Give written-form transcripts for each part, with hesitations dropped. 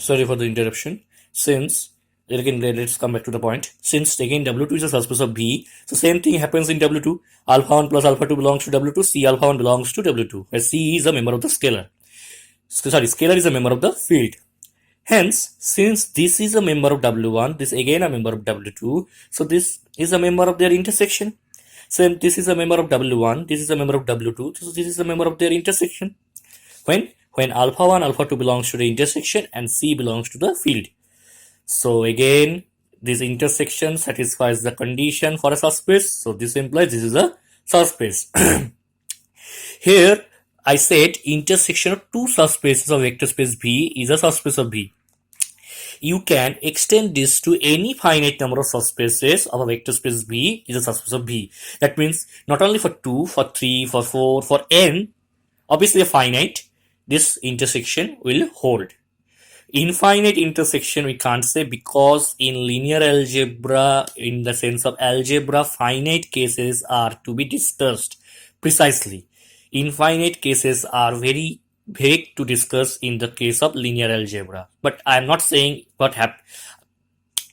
Sorry for the interruption. Since again, let's come back to the point. Since again W2 is a subspace of B, so same thing happens in W2. Alpha 1 plus alpha 2 belongs to W2. C alpha 1 belongs to W2, where C is a member of the scalar. Sorry, scalar is a member of the field. Hence, since this is a member of W1, this again a member of W2, so this is a member of their intersection. So this is a member of W1, this is a member of W2, so this is a member of their intersection. When alpha 1, alpha 2 belongs to the intersection and C belongs to the field. So again, this intersection satisfies the condition for a subspace. So this implies this is a subspace. Here, I said intersection of two subspaces of vector space V is a subspace of V. You can extend this to any finite number of subspaces of a vector space V is a subspace of V. That means not only for 2, for 3, for 4, for n, obviously a finite, this intersection will hold. Infinite intersection we can't say, because in linear algebra, in the sense of algebra, finite cases are to be discussed precisely. Infinite cases are very vague to discuss in the case of linear algebra. But I am not saying what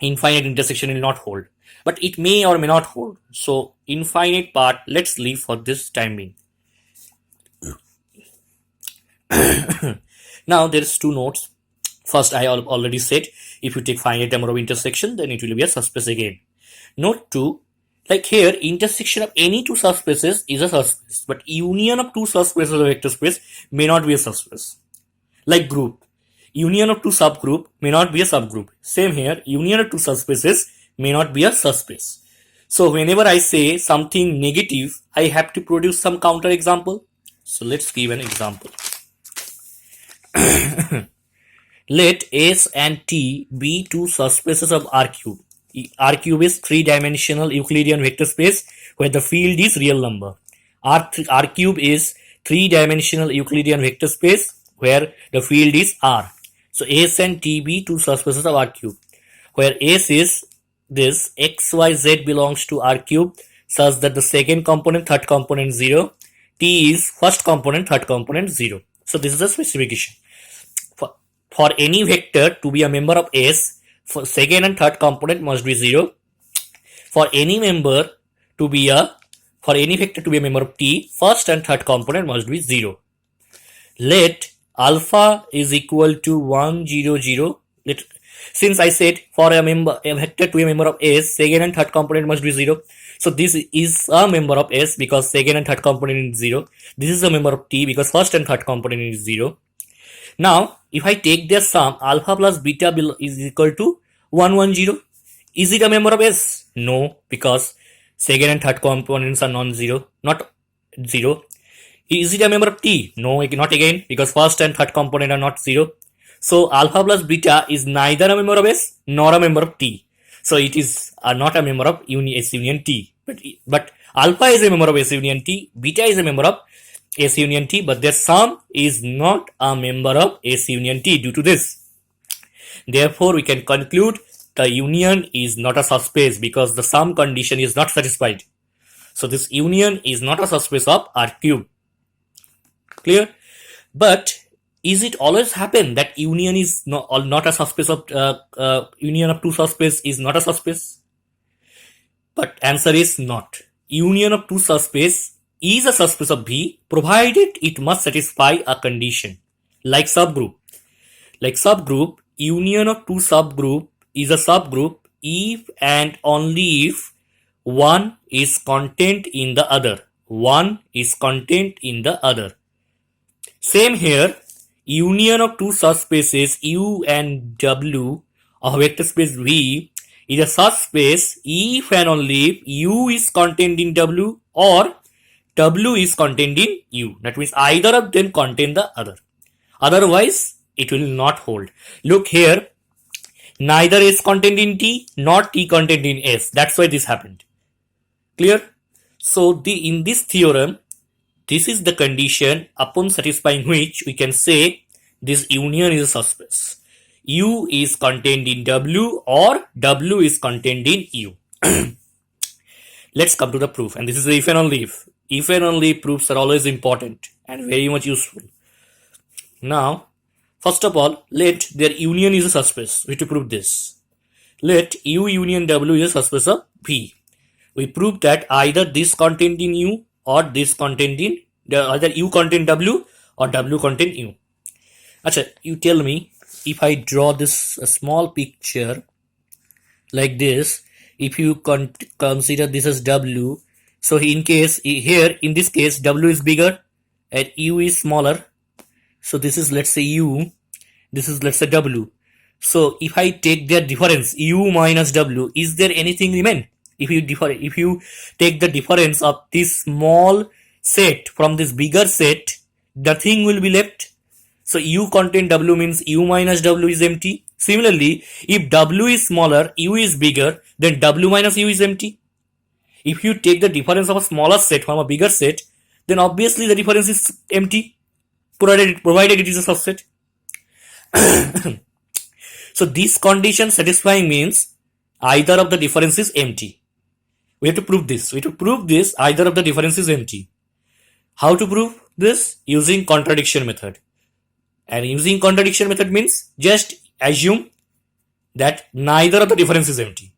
infinite intersection will not hold, but it may or may not hold. So infinite part, let's leave for this time being. Now there is two notes. First, I already said, if you take finite number of intersection, then it will be a subspace again. Note 2, like here, intersection of any two subspaces is a subspace, but union of two subspaces of a vector space may not be a subspace. Like group, union of two subgroup may not be a subgroup. Same here, union of two subspaces may not be a subspace. So whenever I say something negative, I have to produce some counter example. So let's give an example. Let S and T be two subspaces of R cube. R cube is three-dimensional Euclidean vector space where the field is real number. R cube is three-dimensional Euclidean vector space where the field is R. So S and T be two subspaces of R cube, where S is this, X, Y, Z belongs to R cube such that the second component, third component 0. T is first component, third component 0. So this is the specification. For any vector to be a member of S, for second and third component must be 0. For any vector to be a member of T, first and third component must be 0. Let alpha is equal to 1, 0, 0. Since I said for a vector to be a member of S, second and third component must be 0. So this is a member of S because second and third component is 0. This is a member of T because first and third component is 0. Now, if I take their sum, alpha plus beta is equal to 1, 1, 0. Is it a member of S? No, because second and third components are non-zero, not 0. Is it a member of T? No, not again, because first and third component are not 0. So, alpha plus beta is neither a member of S nor a member of T. So, it is not a member of S union T. But alpha is a member of S union T, beta is a member of S union T, but their sum is not a member of S union T due to this. Therefore, we can conclude the union is not a subspace because the sum condition is not satisfied. So this union is not a subspace of R cube. Clear? But is it always happen that union is not a subspace of union of two subspace is not a subspace? But answer is not. Union of two subspace is a subspace of V provided it must satisfy a condition. Like subgroup. Like subgroup, union of two subgroup is a subgroup if and only if one is contained in the other. One is contained in the other. Same here, union of two subspaces U and W of vector space V is a subspace if and only if U is contained in W or W is contained in U. That means either of them contain the other. Otherwise, it will not hold. Look here, neither is contained in T nor T contained in S. That's why this happened. Clear? So in this theorem, this is the condition upon satisfying which we can say this union is a subspace. U is contained in W or W is contained in U. Let's come to the proof, and this is the if and only if. If and only proofs are always important and very much useful. Now, First of all, let their union is a subspace. We have to prove this. Let U union W is a subspace of V. We prove that either this contained in U or this contained in either U contain W or W contain U. Acha, you tell me, if I draw this a small picture like this, if you consider this as W, so in case here in this case W is bigger and U is smaller, so this is, let's say, U, this is, let's say, W. So if I take their difference U minus W, is there anything remain? If you take the difference of this small set from this bigger set, nothing will be left. So U contain W means U minus W is empty. Similarly, if W is smaller, U is bigger, then W minus U is empty. If you take the difference of a smaller set from a bigger set, then obviously the difference is empty, provided it is a subset. So this condition satisfying means either of the difference is empty. We have to prove this. We have to prove this either of the difference is empty. How to prove this? Using contradiction method. And using contradiction method means just assume that neither of the difference is empty.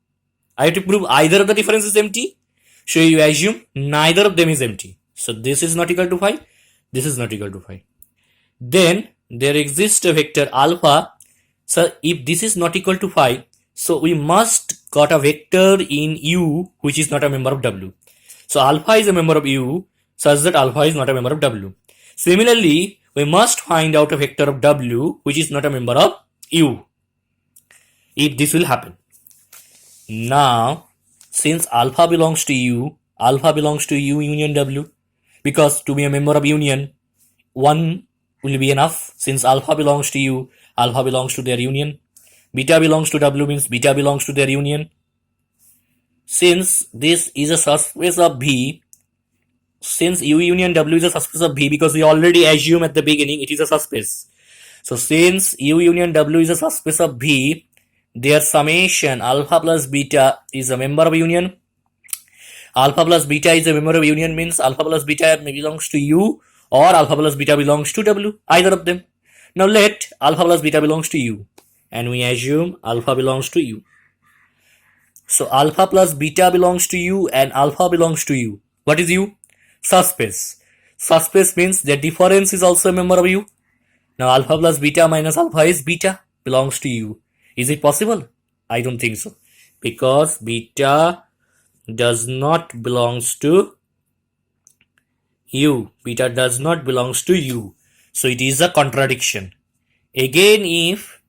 I have to prove either of the difference is empty. So you assume neither of them is empty. So this is not equal to phi. This is not equal to phi. Then there exists a vector alpha. So if this is not equal to phi, so we must got a vector in U which is not a member of W. So alpha is a member of U such that alpha is not a member of W. Similarly, we must find out a vector of W which is not a member of U. If this will happen. Now, since alpha belongs to U union W, because to be a member of union, 1 will be enough. Since alpha belongs to U, alpha belongs to their union. Beta belongs to W means beta belongs to their union. Since this is a subspace of V, since U union W is a subspace of V, because we already assume at the beginning it is a subspace. So since U union W is a subspace of V, their summation alpha plus beta is a member of union. Alpha plus beta is a member of union means alpha plus beta belongs to U or alpha plus beta belongs to W, either of them. Now let alpha plus beta belongs to U and we assume alpha belongs to U. So alpha plus beta belongs to U and alpha belongs to U. What is U? Subspace. Subspace means the difference is also a member of U. Now alpha plus beta minus alpha is beta belongs to U. Is it possible? I don't think so. Because beta does not belongs to U. Beta does not belongs to U. So it is a contradiction. Again, if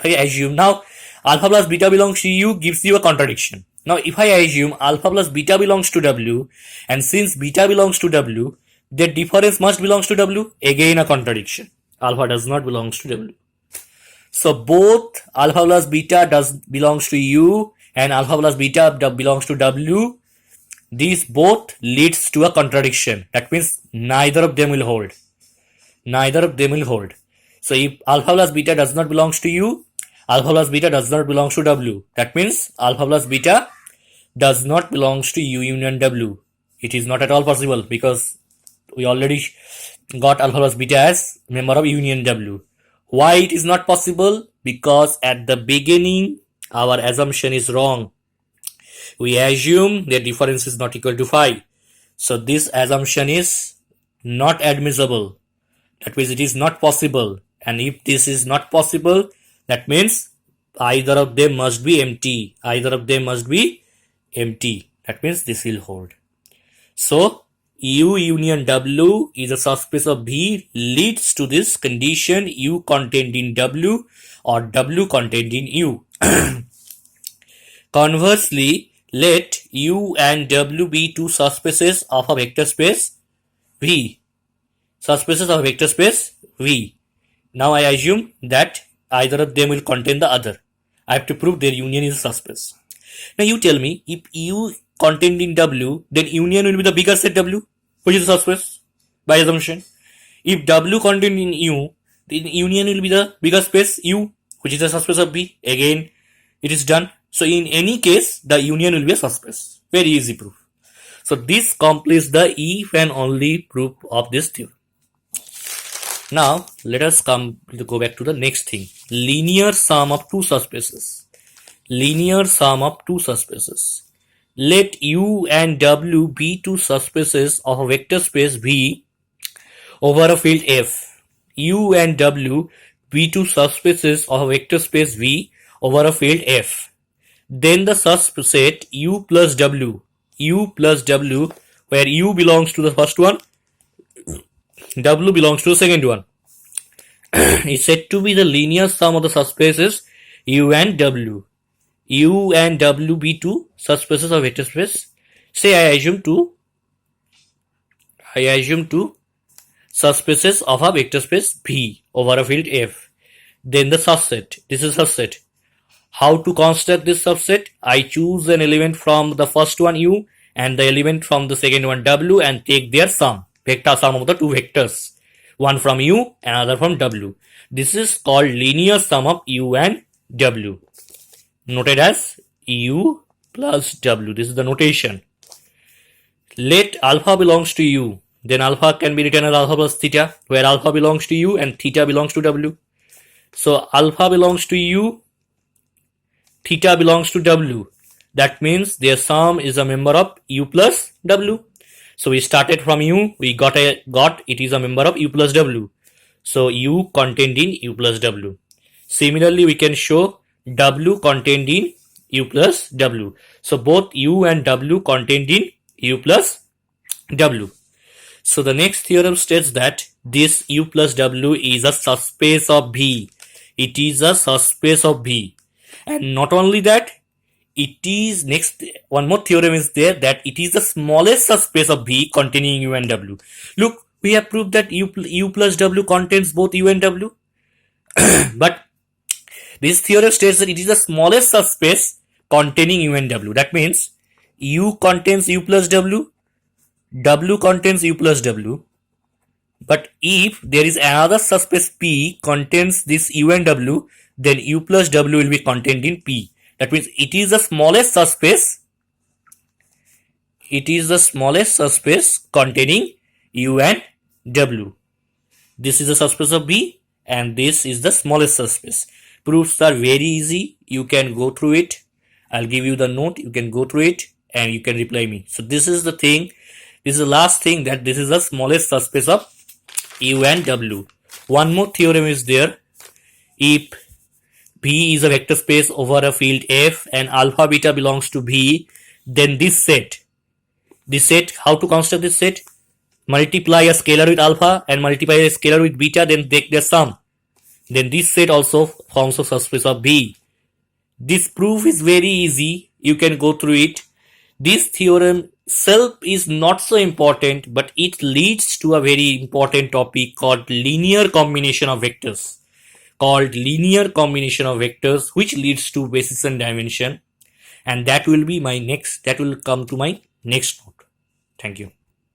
I assume now alpha plus beta belongs to U gives you a contradiction. Now if I assume alpha plus beta belongs to W, and since beta belongs to W, the difference must belongs to W, again a contradiction. Alpha does not belongs to W. So both alpha plus beta belongs to U and alpha plus beta belongs to W. These both leads to a contradiction. That means neither of them will hold. Neither of them will hold. So if alpha plus beta does not belongs to U, alpha plus beta does not belongs to W. That means alpha plus beta does not belongs to U union W. It is not at all possible because we already got alpha plus beta as member of union W. Why it is not possible? Because at the beginning our assumption is wrong. We assume the difference is not equal to phi. So this assumption is not admissible. That means it is not possible. And if this is not possible, that means either of them must be empty. Either of them must be empty. That means this will hold. So U union W is a subspace of V leads to this condition U contained in W or W contained in U. Conversely, let U and W be two subspaces of a vector space V. Subspaces of a vector space V. Now I assume that either of them will contain the other. I have to prove their union is a subspace. Now you tell me, if U contained in W, then union will be the bigger set W, which is a subspace by assumption. If W contained in U, then union will be the bigger space U, which is a subspace of B. Again, it is done. So in any case, the union will be a subspace. Very easy proof. So this completes the if and only proof of this theorem. Now let us go back to the next thing. Linear sum of two subspaces. Linear sum of two subspaces. Let U and W be two subspaces of a vector space V over a field F. U and W be two subspaces of a vector space V over a field F. Then the subset U plus W, where U belongs to the first one, W belongs to the second one, is said to be the linear sum of the subspaces U and W. U and W be two subspaces of vector space. Say I assume two subspaces of a vector space V over a field F. Then the subset. This is subset. How to construct this subset? I choose an element from the first one U and the element from the second one W and take their sum. Vector sum of the two vectors. One from U, another from W. This is called linear sum of U and W. Noted as U plus W. This is the notation. Let alpha belongs to U. Then alpha can be written as alpha plus theta, where alpha belongs to U and theta belongs to W. So alpha belongs to U, theta belongs to W. That means their sum is a member of U plus W. So we started from U, we got it is a member of U plus W. So U contained in U plus W. Similarly, we can show W contained in U plus W. So both U and W contained in U plus W. So the next theorem states that this U plus W is a subspace of V. It is a subspace of V. And not only that, it is one more theorem is there, that it is the smallest subspace of V containing U and W. Look, we have proved that U plus W contains both U and W. But this theorem states that it is the smallest subspace containing U and W. That means U contains U plus W, W contains U plus W. But if there is another subspace P contains this U and W, then U plus W will be contained in P. That means it is the smallest subspace. It is the smallest subspace containing U and W. This is the subspace of B and this is the smallest subspace. Proofs are very easy. You can go through it. I'll give you the note. You can go through it and you can reply me. So this is the thing. This is the last thing, that this is the smallest subspace of U and W. One more theorem is there. If V is a vector space over a field F and alpha beta belongs to V, then this set, how to construct this set? Multiply a scalar with alpha and multiply a scalar with beta, then take their sum. Then this set also forms a subspace of V. This proof is very easy. You can go through it. This theorem itself is not so important, but it leads to a very important topic called linear combination of vectors. Which leads to basis and dimension. And that will come to my next note. Thank you.